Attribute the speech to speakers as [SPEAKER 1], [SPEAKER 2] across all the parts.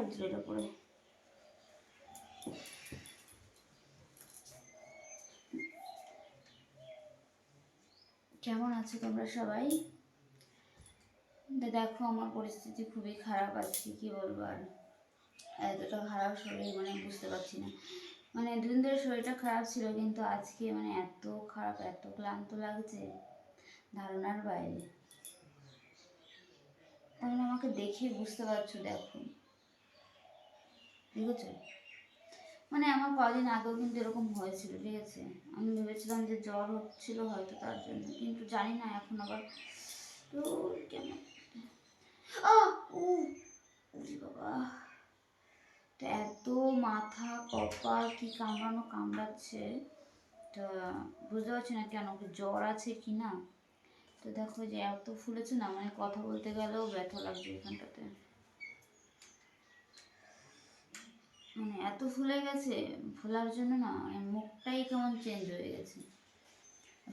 [SPEAKER 1] লাগছিল এটা পরে। কেমন আছো তোমরা সবাই? দেখো আমার পরিস্থিতি খুবই খারাপ আজকে, কি বলবো আর। এতটা খারাপ শরীর মানে বুঝতে পারছি না। মানে দুদিন ধরে শরীরটা খারাপ ছিল, কিন্তু আজকে মানে এত খারাপ, এত ক্লান্ত লাগছে ধারণার বাইরে। তাহলে আমাকে দেখে বুঝতে পারছো, দেখো দেখেছো? মানে আমার কদিন আগেও কিন্তু এরকম হয়েছিল, ঠিক আছে? আমি ভেবেছিলাম যে জ্বর হচ্ছিল হয়তো তার জন্য, কিন্তু জানি না এখন আবার তো কেমন। বাবা, এত মাথা কপাল কি কামড়াচ্ছে, তা বুঝতে পারছি না কেন, জ্বর আছে কি না। তো দেখো যে এত ফুলেছে না, মানে কথা বলতে গেলেও ব্যথা লাগছে এখানটাতে, মানে এত ফুলে গেছে। ফোলার জন্য না মানে মুখটাই কেমন চেঞ্জ হয়ে গেছে,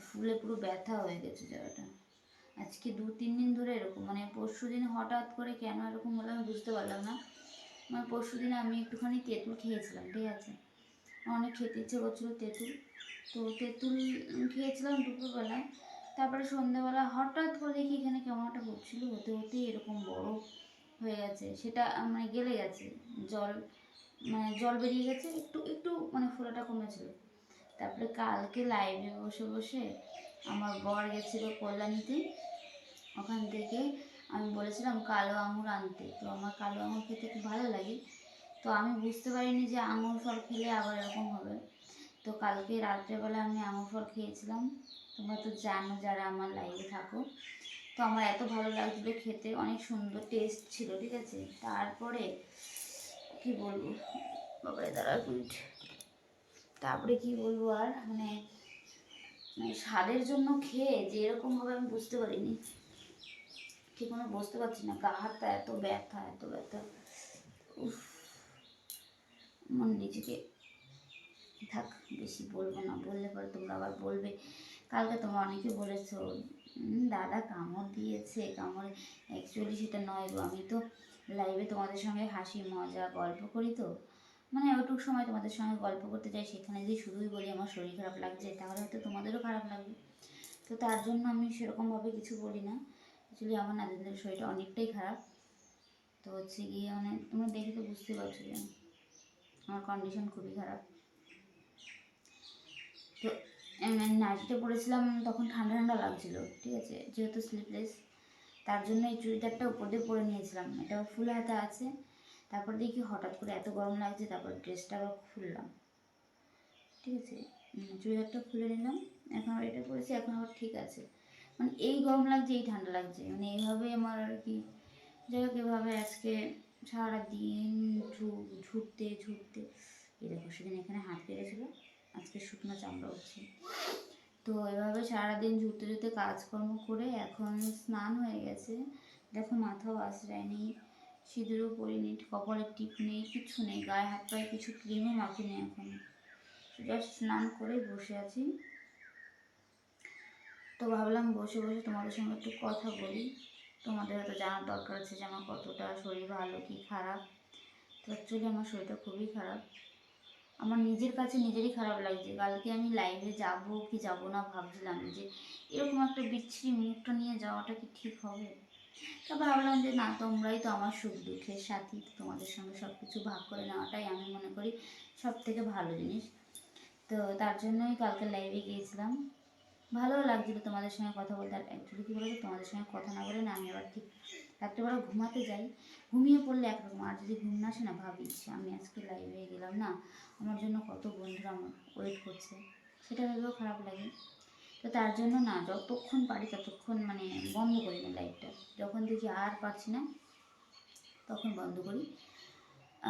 [SPEAKER 1] ফুলে পুরো ব্যথা হয়ে গেছে জায়গাটা। আজকে 2-3 দিন ধরে এরকম, মানে পরশু দিন হঠাৎ করে কেন এরকম হলো আমি বুঝতে পারলাম না। মানে পরশু দিন আমি একটুখানি তেঁতুল খেয়েছিলাম, ঠিক আছে? অনেক খেতে ইচ্ছে করছিলো তেঁতুল, তো তেঁতুল খেয়েছিলাম দুপুরবেলায়। তারপরে সন্ধ্যেবেলা হঠাৎ করে দেখি এখানে কেমন একটা হচ্ছিলো, হতে হতেই এরকম বড় হয়ে গেছে। সেটা মানে গেলে গেছে, জল মানে জল বেরিয়ে গেছে, একটু একটু মানে ফোলাটা কমেছিল। তারপরে কালকে লাইভে বসে বসে আমার বর গেছিলো কল্যাণীতে, ওখান থেকে আমি বলেছিলাম কালো আঙুর আনতে। তো আমার কালো আঙুর খেতে খুব ভালো লাগে, তো আমি বুঝতে পারিনি যে আঙুর ফল খেলে আবার এরকম হবে। তো কালকে রাত্রেবেলা আমি আঙুর ফল খেয়েছিলাম। তোমরা তো জানো যারা আমার লাইভে থাকো। তো আমার এত ভালো লাগছিলো খেতে, অনেক সুন্দর টেস্ট ছিল, ঠিক আছে? তারপরে কি বলবো, বাবারে দাঁড়া এক মিনিট। তারপরে কি বলবো আর, মানে স্বাদের জন্য খেয়ে যে এরকম হবে আমি বুঝতে পারিনি, ঠিক কোনো বুঝতে পারছি না। গা হাতটা এত ব্যথা, এত ব্যথা, উফ। আমার নিজেকে, থাক বেশি বলবো না, বললে পরে তোমরা আবার বলবে। কালকে তোমরা অনেকে বলেছো দাদা কামড় দিয়েছে, কামড়ে। অ্যাকচুয়ালি সেটা নয় গো, আমি তো লাইভে তোমাদের সঙ্গে হাসি মজা গল্প করি, তো মানে ওইটুকু সময় তোমাদের সঙ্গে গল্প করতে চাই। সেখানে যদি শুধুই বলি আমার শরীর খারাপ লাগছে, তাহলে হয়তো তোমাদেরও খারাপ লাগবে। তো তার জন্য আমি সেরকমভাবে কিছু বলি না। অ্যাকচুয়ালি আমার নাতিদের শরীরটা অনেকটাই খারাপ। তো হচ্ছে গিয়ে মানে তোমরা দেখে তো বুঝতে পারছো যে আমার কন্ডিশন খুবই খারাপ। তো নাইটিতে পরেছিলাম তখন ঠান্ডা ঠান্ডা লাগছিল, ঠিক আছে? যেহেতু স্লিপলেস, তার জন্য এই চুড়িদারটা উপর দিয়ে পরে নিয়েছিলাম, এটা ফুল হাতা আছে। তারপর দেখি হঠাৎ করে এত গরম লাগছে, তারপর ড্রেসটা আবার খুললাম, ঠিক আছে? চুড়িদারটা খুলে নিলাম, এখন আবার এটা পরেছি, এখন আবার ঠিক আছে। মানে এই গরম লাগছে, এই ঠান্ডা লাগছে, মানে এইভাবে আমার আর কি। যাই হোক, এভাবে আজকে সারাদিন ঝুটতে ঝুটতে, এই দেখো সেদিন এখানে হাত কেটেছিল, আজকে শুকনো চামড়া উঠছে। তো এভাবে সারাদিন ঝুটতে ঝুটতে কাজকর্ম করে এখন স্নান হয়ে গেছে। দেখো মাথাও আশ্রয় নেই, সিঁদুরও পরিনি, কপালের টিপ নেই, কিছু নেই, গায়ে হাত পায়ে কিছু ক্রিমও মাখিনি এখন। জাস্ট স্নান করে বসে আছি। তো ভাবলাম বসে বসে তোমাদের সঙ্গে একটু কথা বলি। তোমাদের হয়তো জানার দরকার আছে যে আমার কতটা শরীর ভালো কি খারাপ। তো অ্যাকচুয়ালি আমার শরীরটা খুবই খারাপ, আমার নিজের কাছে নিজেরই খারাপ লাগছে। কালকে আমি লাইভে যাব কি যাব না ভাবছিলাম, যে এরকম একটা বিচ্ছিরি মুখটা নিয়ে যাওয়াটা কি ঠিক হবে। তারপর ভাবলাম যে না, তোমরাই তো আমার সুখ দুঃখের সাথী, তোমাদের সঙ্গে সব কিছু ভাগ করে নেওয়াটাই আমি মনে করি সব থেকে ভালো জিনিস। তো তার জন্যই কালকে লাইভে গিয়েছিলাম। ভালো লাগছিলো তোমাদের সঙ্গে কথা বলতে। আর অ্যাকচুয়ালি কী বলতো, তোমাদের সঙ্গে কথা না বলে না আমি আবার ঠিক রাত্রেবেলা ঘুমাতে যাই, ঘুমিয়ে পড়লে একরকম, আর যদি ঘুম না আসে না ভাবি আমি আজকে লাইভে গেলাম না, আমার জন্য কত বন্ধুরা আমার ওয়েট করছে, সেটা ভেবেও খারাপ লাগে। তো তার জন্য না যতক্ষণ পারি ততক্ষণ মানে বন্ধ করি না লাইভটা, যখন দেখি আর পারছি না তখন বন্ধ করি।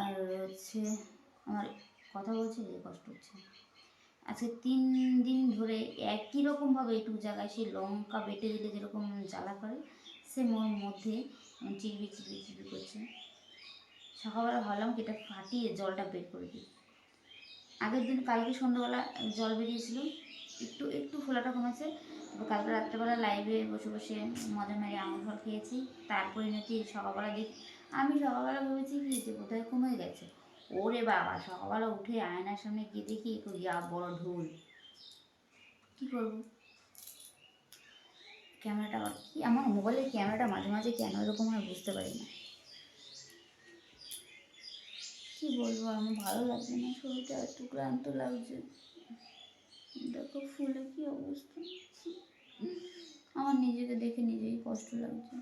[SPEAKER 1] আর হচ্ছে আমার কথা বলছি যে কষ্ট হচ্ছে, আজকে 3 দিন ধরে একই রকমভাবে একটু জায়গায় সেই লঙ্কা বেটে দিলে যেরকম জ্বালা করে, সে মোর মধ্যে চিরবি চিরবি চিরবি করছে। সকালবেলা ভাবলাম কি এটা ফাটিয়ে জলটা বের করে দিই। আগের দিন কালকে সন্ধ্যাবেলা জল বেরিয়েছিল, একটু একটু ফোলাটা কমেছে। কালকে রাত্রেবেলা লাইভে বসে বসে মজা মেরে আঙুর ফল খেয়েছি, তার পরিণতি সকালবেলা দিক আমি সকালবেলা ভেবেছি কি যে কোথায় কমে গেছে। ওরে বাবা, সকালবেলা উঠে আয়নার সামনে গিয়ে দেখি ইয়া বড় ঢোল। কি করবো? ক্যামেরাটা আবার কি, আমার মোবাইলের ক্যামেরাটা মাঝে মাঝে কেন এরকম হয় বুঝতে পারি না। কি বলবো, আমার ভালো লাগছে না, শরীরটা এত ক্লান্ত লাগছে। দেখো ফুলে কি অবস্থা, আমার নিজেকে দেখে নিজেই কষ্ট লাগছে।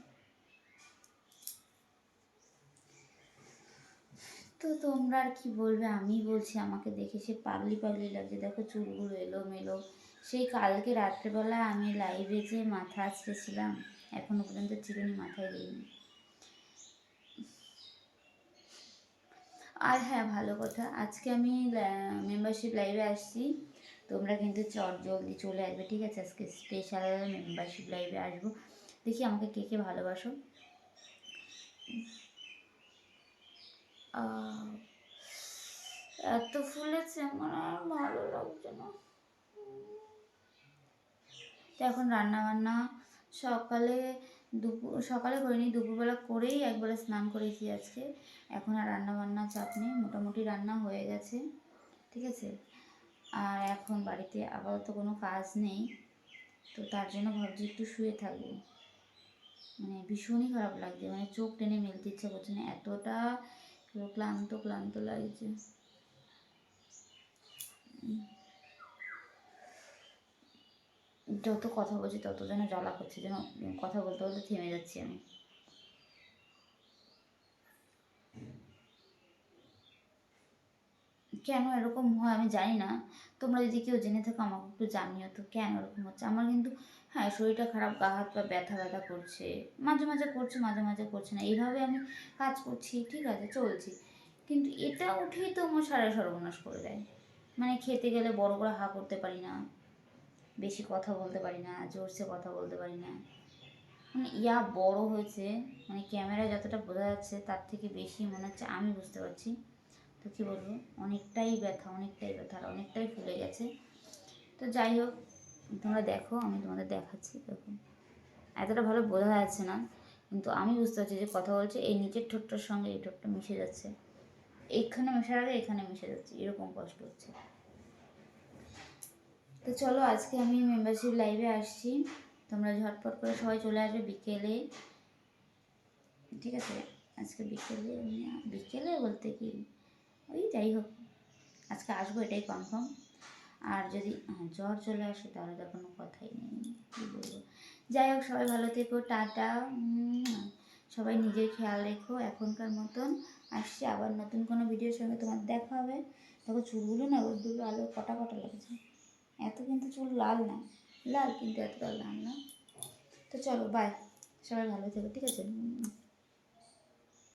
[SPEAKER 1] তো তোমরা আর কি বলবে, আমি বলছি আমাকে দেখে সে পাগলি পাগলি লাগছে। দেখো চুলগুলো এলোমেলো। সেই কালকে রাত্রেবেলা আমি লাইভে যে মাথা আছড়েছিলাম, এখনো পর্যন্ত চিরুনি মাথায় দিইনি। আর হ্যাঁ, ভালো কথা, আজকে আমি মেম্বারশিপ লাইভে আসছি। তোমরা কিন্তু জলদি চলে আসবে, ঠিক আছে? আজকে স্পেশাল মেম্বারশিপ লাইভে আসবো। দেখি আমাকে কে কে ভালোবাসো। এত ফুলেছে আমার আর ভালো লাগছে না। তো এখন রান্না বান্না সকালে করিনি, দুপুরবেলা করেই একবারে স্নান করেছি আজকে। এখন আর রান্না বান্না চাপ নেই, মোটামুটি রান্না হয়ে গেছে, ঠিক আছে? আর এখন বাড়িতে আপাতত কোনো কাজ নেই, তো তার জন্য ভাবছি একটু শুয়ে থাকবো। মানে ভীষণই খারাপ লাগছে, মানে চোখ টেনে মেলতে ইচ্ছা করছে না, এতটা ক্লান্ত ক্লান্ত লাগছে। যত কথা বলছি তত যেন জ্বালা করছে, যেন কথা বলতে বলতে থেমে যাচ্ছি আমি। কেন এরকম হয় আমি জানি না, তোমরা যদি কেউ জেনে থাকো আমাকে একটু জানিও তো কেন এরকম হচ্ছে আমার। কিন্তু হ্যাঁ, শরীরটা খারাপ, গা হাত পা ব্যথা ব্যথা করছে, মাঝে মাঝে করছে মাঝে মাঝে করছে না, এইভাবে আমি কাজ করছি, ঠিক আছে, চলছি। কিন্তু এটা উঠেই তো আমার সারা সর্বনাশ করে দেয়। মানে খেতে গেলে বড় করে হা করতে পারি না, বেশি কথা বলতে পারি না, জোরসে কথা বলতে পারি না। মানে ইয়া বড় হয়েছে, মানে ক্যামেরায় যতটা বোঝা যাচ্ছে তার থেকে বেশি মনে হচ্ছে আমি বুঝতে পারছি। তো কী বলবো, অনেকটাই ব্যথা, অনেকটাই ব্যথা, আর অনেকটাই ফুলে গেছে। তো যাই হোক, তোমরা দেখো, আমি তোমাদের দেখাচ্ছি। দেখো এতটা ভালো বোঝা যাচ্ছে না, কিন্তু আমি বুঝতে পারছি যে কথা বলছে এই নিচের ঠোঁটটার সঙ্গে এই ঠোঁটটা মিশে যাচ্ছে, এইখানে মেশার আগে এখানে মিশে যাচ্ছে, এরকম কষ্ট হচ্ছে। তো চলো, আজকে আমি মেম্বারশিপ লাইভে আসছি, তোমরা ঝটপট করে সবাই চলে আসবে বিকেলে, ঠিক আছে? আজকে বিকেলে, বিকেলে বলতে কি ওই যাই হোক, আজকে আসবো এটাই কনফার্ম। আর যদি জ্বর চলে আসে তাহলে তো কোনো কথাই নেই, কী বলবো। যাই হোক, সবাই ভালো থেকো, টাটা। সবাই নিজের খেয়াল রেখো এখনকার মতন। আসছি আবার নতুন কোনো ভিডিওর সঙ্গে, তোমার দেখা হবে। দেখো চুলগুলো না রোদ্দুরে আলো কটা কটা লাগছে, এত কিন্তু চুল লাল না, লাল কিন্তু এতটা লাল না। তো চলো, বাই, সবাই ভালো থেকো, ঠিক আছে?